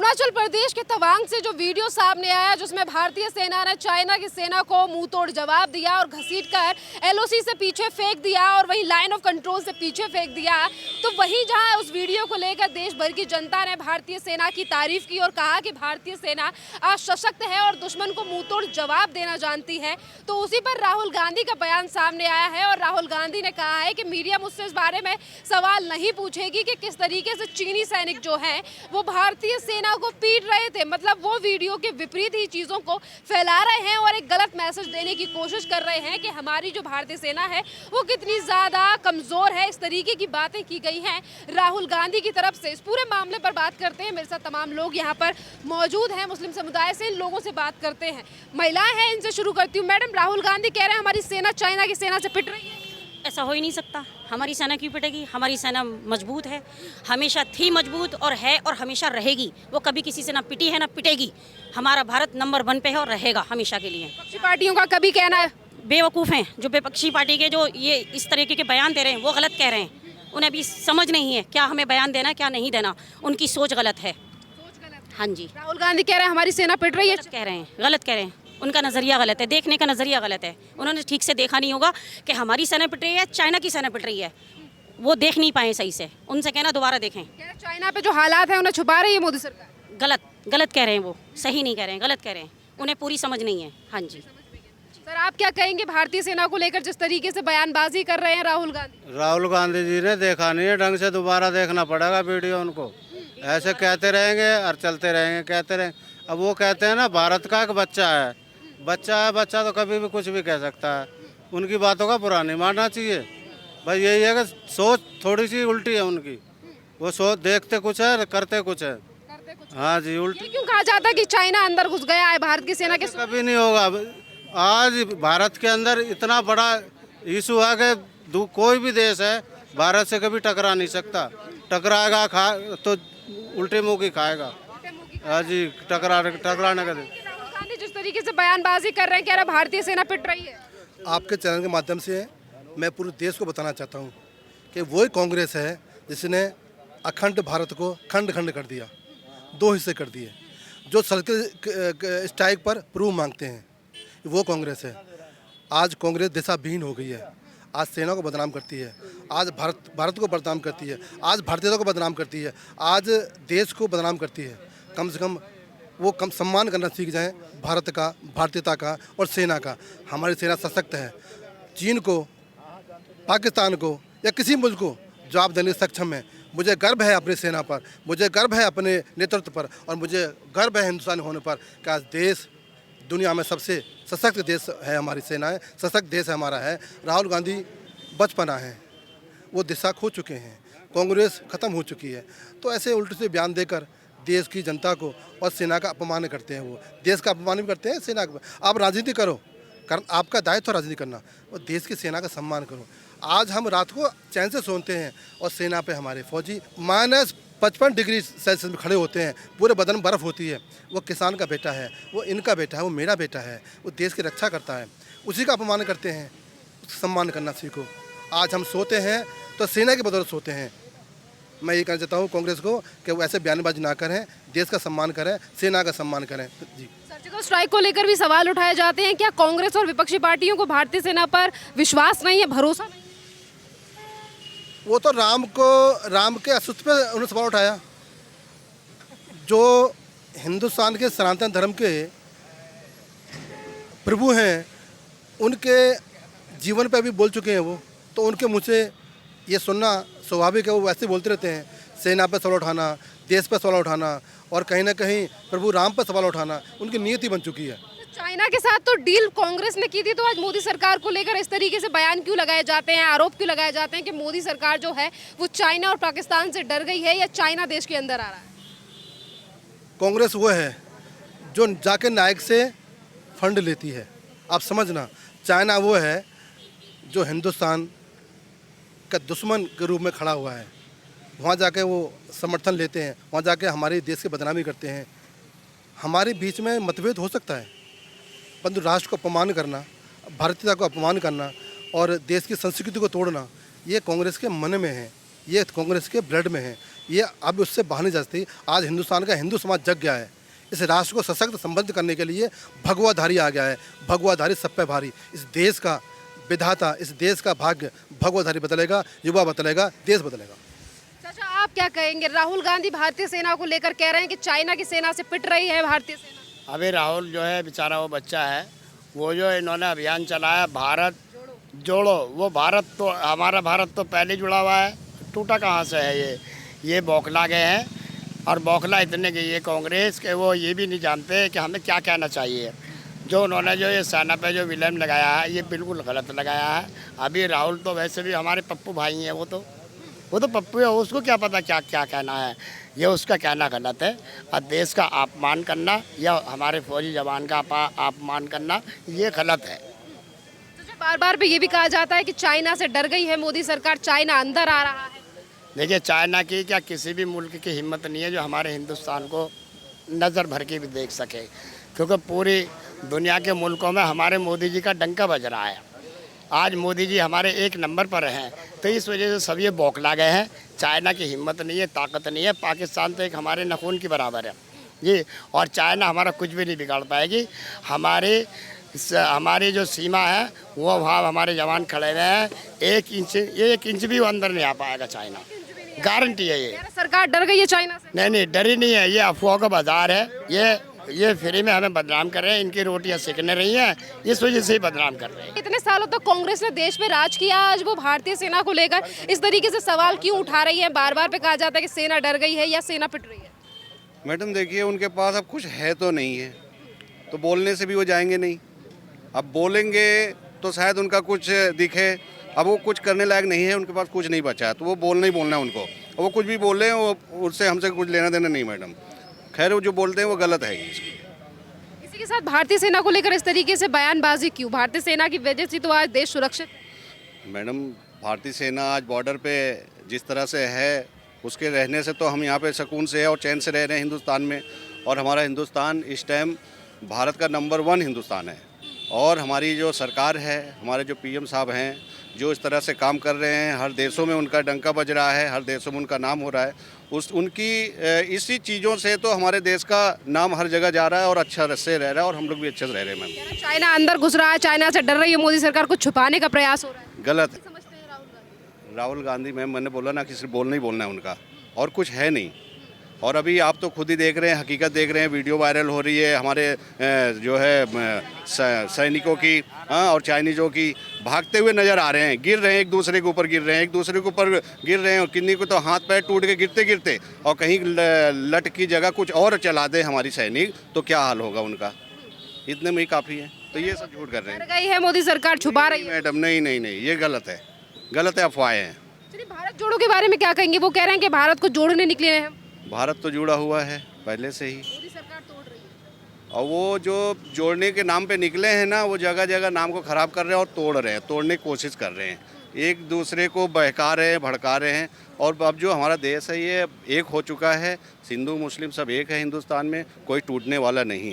अरुणाचल प्रदेश के तवांग से जो वीडियो सामने आया जिसमें भारतीय सेना ने चाइना की सेना को मुंह तोड़ जवाब दिया और घसीटकर एलओसी से पीछे फेंक दिया और वही लाइन ऑफ कंट्रोल से पीछे फेंक दिया, तो वहीं जहां उस वीडियो को लेकर देश भर की जनता ने भारतीय सेना की तारीफ की और कहा कि भारतीय सेना आज सशक्त है और दुश्मन को मुंह तोड़ जवाब देना जानती है, तो उसी पर राहुल गांधी का बयान सामने आया है और राहुल गांधी ने कहा है कि मीडिया मुझसे इस बारे में सवाल नहीं पूछेगी कि किस तरीके से चीनी सैनिक जो हैं वो भारतीय सेना को पीट रहे थे। मतलब वो वीडियो के विपरीत ही चीज़ों को फैला रहे हैं और एक गलत मैसेज देने की कोशिश कर रहे हैं कि हमारी जो भारतीय सेना है वो कितनी ज़्यादा कमज़ोर है। इस तरीके की बातें की गई हैं राहुल गांधी की तरफ से। इस पूरे मामले पर बात करते हैं, मेरे साथ तमाम लोग यहाँ पर मौजूद हैं मुस्लिम समुदाय से, इन लोगों से बात करते हैं। महिलाएं हैं, इनसे शुरू करती हूँ। मैडम, राहुल गांधी कह रहे हैं हमारी सेना चाइना की सेना से पिट रही है। ऐसा हो ही नहीं सकता। हमारी सेना क्यों पिटेगी? हमारी सेना मजबूत है, हमेशा थी मजबूत और है और हमेशा रहेगी। वो कभी किसी से ना पिटी है ना पिटेगी। हमारा भारत नंबर 1 पे है और रहेगा हमेशा के लिए। विपक्षी पार्टियों का कभी कहना है बेवकूफ़ हैं जो विपक्षी पार्टी के जो ये इस तरीके के बयान दे रहे हैं, वो गलत कह रहे हैं। उन्हें अभी समझ नहीं है क्या हमें बयान देना क्या नहीं देना। उनकी सोच गलत है। हाँ जी, राहुल गांधी कह रहे हैं हमारी सेना पिट रही है। कह रहे हैं, गलत कह रहे हैं। उनका नज़रिया गलत है, देखने का नज़रिया गलत है। उन्होंने ठीक से देखा नहीं होगा कि हमारी सेना पिट रही है, चाइना की सेना पिट रही है। वो देख नहीं पाए सही से। उनसे कहना दोबारा देखें। चाइना पे जो हालात है उन्हें छुपा रही है मोदी सरकार। गलत कह रहे हैं, वो सही नहीं कह रहे हैं, गलत कह रहे हैं। उन्हें पूरी समझ नहीं है। हाँ जी सर, आप क्या कहेंगे भारतीय सेना को लेकर जिस तरीके से बयानबाजी कर रहे हैं राहुल गांधी? राहुल गांधी जी ने देखा नहीं है ढंग से, दोबारा देखना पड़ेगा वीडियो उनको। ऐसे कहते रहेंगे और चलते रहेंगे, कहते रहेंगे। अब वो कहते हैं ना भारत का एक बच्चा है, बच्चा तो कभी भी कुछ भी कह सकता है। उनकी बातों का बुरा नहीं मानना चाहिए। भाई यही है कि सोच थोड़ी सी उल्टी है उनकी। वो सोच देखते कुछ है करते कुछ है। हाँ जी, उल्टी। ये क्यों कहा जाता है कि चाइना अंदर घुस गया है भारत की सेना के? कभी नहीं होगा। आज भारत के अंदर इतना बड़ा इशू है कि कोई भी देश है भारत से कभी टकरा नहीं सकता। टकराएगा तो उल्टे मुंह की खाएगा। हाँ जी, टकराने का। राहुल गांधी जिस तरीके से बयानबाजी कर रहे हैं, कह रहे हैं भारतीय सेना पिट रही है। आपके चैनल के माध्यम से मैं पूरे देश को बताना चाहता हूँ कि वही कांग्रेस है जिसने अखंड भारत को खंड खंड कर दिया, 2 हिस्से कर दिए। जो सर्जिकल स्ट्राइक पर प्रूफ मांगते हैं वो कांग्रेस है। आज कांग्रेस दिशा विहीन हो गई है। आज सेना को बदनाम करती है, आज भारत को बदनाम करती है, आज भारतीयता को बदनाम करती है, आज देश को बदनाम करती है। कम से कम वो सम्मान करना सीख जाएं भारत का, भारतीयता का और सेना का। हमारी सेना सशक्त है। चीन को, पाकिस्तान को या किसी मुल्क को जवाब देने सक्षम है। मुझे गर्व है अपनी सेना पर, मुझे गर्व है अपने नेतृत्व पर और मुझे गर्व है हिंदुस्तानी होने पर कि आज देश दुनिया में सबसे सशक्त देश है। हमारी सेना है, सशक्त देश हमारा है। राहुल गांधी बचपना है, वो दिशा खो चुके हैं, कांग्रेस ख़त्म हो चुकी है। तो ऐसे उल्टे से बयान देकर देश की जनता को और सेना का अपमान करते हैं। वो देश का अपमान भी करते हैं, सेना का। आप राजनीति करो, आपका दायित्व राजनीति करना, और देश की सेना का सम्मान करो। आज हम रात को चैन से सोते हैं और सेना पे हमारे फौजी -55 डिग्री सेल्सियस में खड़े होते हैं, पूरे बदन में बर्फ़ होती है। वो किसान का बेटा है, वो इनका बेटा है, वो मेरा बेटा है, वो देश की रक्षा करता है। उसी का अपमान करते हैं। सम्मान करना सीखो। आज हम सोते हैं तो सेना की बदौलत सोते हैं। मैं ये कहना चाहता हूँ कांग्रेस को कि वो ऐसे बयानबाजी ना करें, देश का सम्मान करें, सेना का सम्मान करें। जी, सर्जिकल स्ट्राइक को लेकर भी सवाल उठाए जाते हैं। क्या कांग्रेस और विपक्षी पार्टियों को भारतीय सेना पर विश्वास नहीं है, भरोसा नहीं? वो तो राम के अस्तित्व पे उन्होंने सवाल उठाया। जो हिंदुस्तान के सनातन धर्म के प्रभु हैं, उनके जीवन पे भी बोल चुके हैं वो, तो उनके मुँह से ये सुनना स्वाभाविक है। वो वैसे बोलते रहते हैं, सेना पे सवाल उठाना, देश पे सवाल उठाना और कहीं ना कहीं प्रभु राम पर सवाल उठाना उनकी नीयति बन चुकी है। चाइना के साथ तो डील कांग्रेस ने की थी, तो आज मोदी सरकार को लेकर इस तरीके से बयान क्यों लगाए जाते हैं, आरोप क्यों लगाए जाते हैं कि मोदी सरकार जो है वो चाइना और पाकिस्तान से डर गई है या चाइना देश के अंदर आ रहा है? कांग्रेस वो है जो जाके नायक से फंड लेती है। आप समझना, चाइना वो है जो हिंदुस्तान का दुश्मन के रूप में खड़ा हुआ है। वहाँ जाके वो समर्थन लेते हैं, वहाँ जाके हमारे देश की बदनामी करते हैं। हमारे बीच में मतभेद हो सकता है, परंतु राष्ट्र को अपमान करना, भारतीयता को अपमान करना और देश की संस्कृति को तोड़ना, ये कांग्रेस के मन में है, ये कांग्रेस के ब्लड में है। ये अब उससे बाहर नहीं जा सकती। आज हिंदुस्तान का हिंदू समाज जग गया है। इस राष्ट्र को सशक्त संबद्ध करने के लिए भगवाधारी आ गया है। भगवाधारी सब पे भारी। इस देश का विधाता, इस देश का भाग्य भगवाधारी बदलेगा, युवा बदलेगा, देश बदलेगा। चाचा आप क्या कहेंगे? राहुल गांधी भारतीय सेना को लेकर कह रहे हैं कि चाइना की सेना से पिट रही है भारतीय सेना। अभी राहुल जो है बेचारा वो बच्चा है, वो जो इन्होंने अभियान चलाया भारत जोड़ो, वो भारत तो हमारा भारत तो पहले जुड़ा हुआ है, टूटा कहाँ से है ये बौखला गए हैं। और बौखला इतने गई है कांग्रेस के, वो ये भी नहीं जानते कि हमें क्या कहना चाहिए। जो उन्होंने जो ये सेना पे जो विलय लगाया है ये बिल्कुल गलत लगाया है। अभी राहुल तो वैसे भी हमारे पप्पू भाई हैं, वो तो पप्पू है, उसको क्या पता क्या क्या कहना है। ये उसका कहना गलत है। और देश का अपमान करना या हमारे फौजी जवान का अपमान करना ये गलत है। बार बार पे ये भी कहा जाता है कि चाइना से डर गई है मोदी सरकार, चाइना अंदर आ रहा है। देखिए चाइना की क्या किसी भी मुल्क की हिम्मत नहीं है जो हमारे हिंदुस्तान को नज़र भर के भी देख सके, क्योंकि पूरी दुनिया के मुल्कों में हमारे मोदी जी का डंका बज रहा है। आज मोदी जी हमारे एक नंबर पर हैं, तो इस वजह से सब ये बौखला गए हैं। चाइना की हिम्मत नहीं है, ताकत नहीं है। पाकिस्तान तो एक हमारे नखून की बराबर है जी, और चाइना हमारा कुछ भी नहीं बिगाड़ पाएगी। हमारी जो सीमा है वो वहाँ हमारे जवान खड़े हुए हैं, एक इंच भी वो अंदर नहीं आ पाएगा चाइना, गारंटी है ये। सरकार डर गई है चाइना से? नहीं डरी नहीं है, ये अफवाह का बाजार है। ये फ्री में हमें बदनाम कर रहे हैं, इनकी रोटियां सेकने रही हैं, इस वजह से ही बदनाम कर रहे हैं। इतने सालों तक कांग्रेस ने देश में राज किया, आज वो भारतीय सेना को लेकर इस तरीके से सवाल क्यों उठा रही है? बार बार पे कहा जाता है कि सेना डर गई है या सेना पिट रही है। मैडम देखिए, उनके पास अब कुछ है तो नहीं है, तो बोलने से भी वो जाएंगे नहीं। अब बोलेंगे तो शायद उनका कुछ दिखे। अब वो कुछ करने लायक नहीं है, उनके पास कुछ नहीं बचा है, तो वो बोलना ही बोलना है उनको। और वो कुछ भी बोल रहे हैं, वो उससे हमसे कुछ लेना देना नहीं मैडम। खैर वो जो बोलते हैं वो गलत है। इसी के साथ भारतीय सेना को लेकर इस तरीके से बयानबाजी क्यों? भारतीय सेना की वजह से तो आज देश सुरक्षित। मैडम भारतीय सेना आज बॉर्डर पे जिस तरह से है, उसके रहने से तो हम यहाँ पे सुकून से है और चैन से रह रहे हैं हिंदुस्तान में। और हमारा हिंदुस्तान इस टाइम भारत का नंबर 1 हिंदुस्तान है। और हमारी जो सरकार है, हमारे जो पीएम साहब हैं, जो इस तरह से काम कर रहे हैं, हर देशों में उनका डंका बज रहा है, हर देशों में उनका नाम हो रहा है। उनकी इसी चीज़ों से तो हमारे देश का नाम हर जगह जा रहा है और अच्छा से रह रहा है, और हम लोग भी अच्छे से रह रहे हैं मैम। चाइना अंदर घुस रहा है, चाइना से डर रही है मोदी सरकार, कुछ छुपाने का प्रयास हो रहा है। गलत है। राहुल गांधी मैम, मैंने बोला ना कि सिर्फ बोलना ही बोलना है उनका, और कुछ है नहीं। और अभी आप तो खुद ही देख रहे हैं, हकीकत देख रहे हैं, वीडियो वायरल हो रही है हमारे जो है सैनिकों की, हाँ, और चाइनीज़ों की, भागते हुए नज़र आ रहे हैं, गिर रहे हैं, एक दूसरे के ऊपर गिर रहे हैं, एक दूसरे के ऊपर गिर रहे हैं। और किन्हीं को तो हाथ पैर टूट के गिरते गिरते, और कहीं लट की जगह कुछ और चला दे हमारी सैनिक, तो क्या हाल होगा उनका। इतने में ही काफ़ी है। तो ये सब झूठ कर रहे हैं। डर गई है मोदी सरकार, छुपा रही है। मैडम नहीं, ये गलत है, अफवाहें हैं। चलिए भारत जोड़ो के बारे में क्या कहेंगे? वो कह रहे हैं कि भारत को जोड़ने निकले हैं हम। भारत तो जुड़ा हुआ है पहले से ही, मोदी सरकार तोड़ रही है। और वो जो जोड़ने के नाम पे निकले हैं ना, वो जगह जगह नाम को ख़राब कर रहे हैं और तोड़ रहे हैं, तोड़ने की कोशिश कर रहे हैं, एक दूसरे को बहका रहे हैं, भड़का रहे हैं। और अब जो हमारा देश है ये एक हो चुका है, हिंदू मुस्लिम सब एक है हिंदुस्तान में, कोई टूटने वाला नहीं है।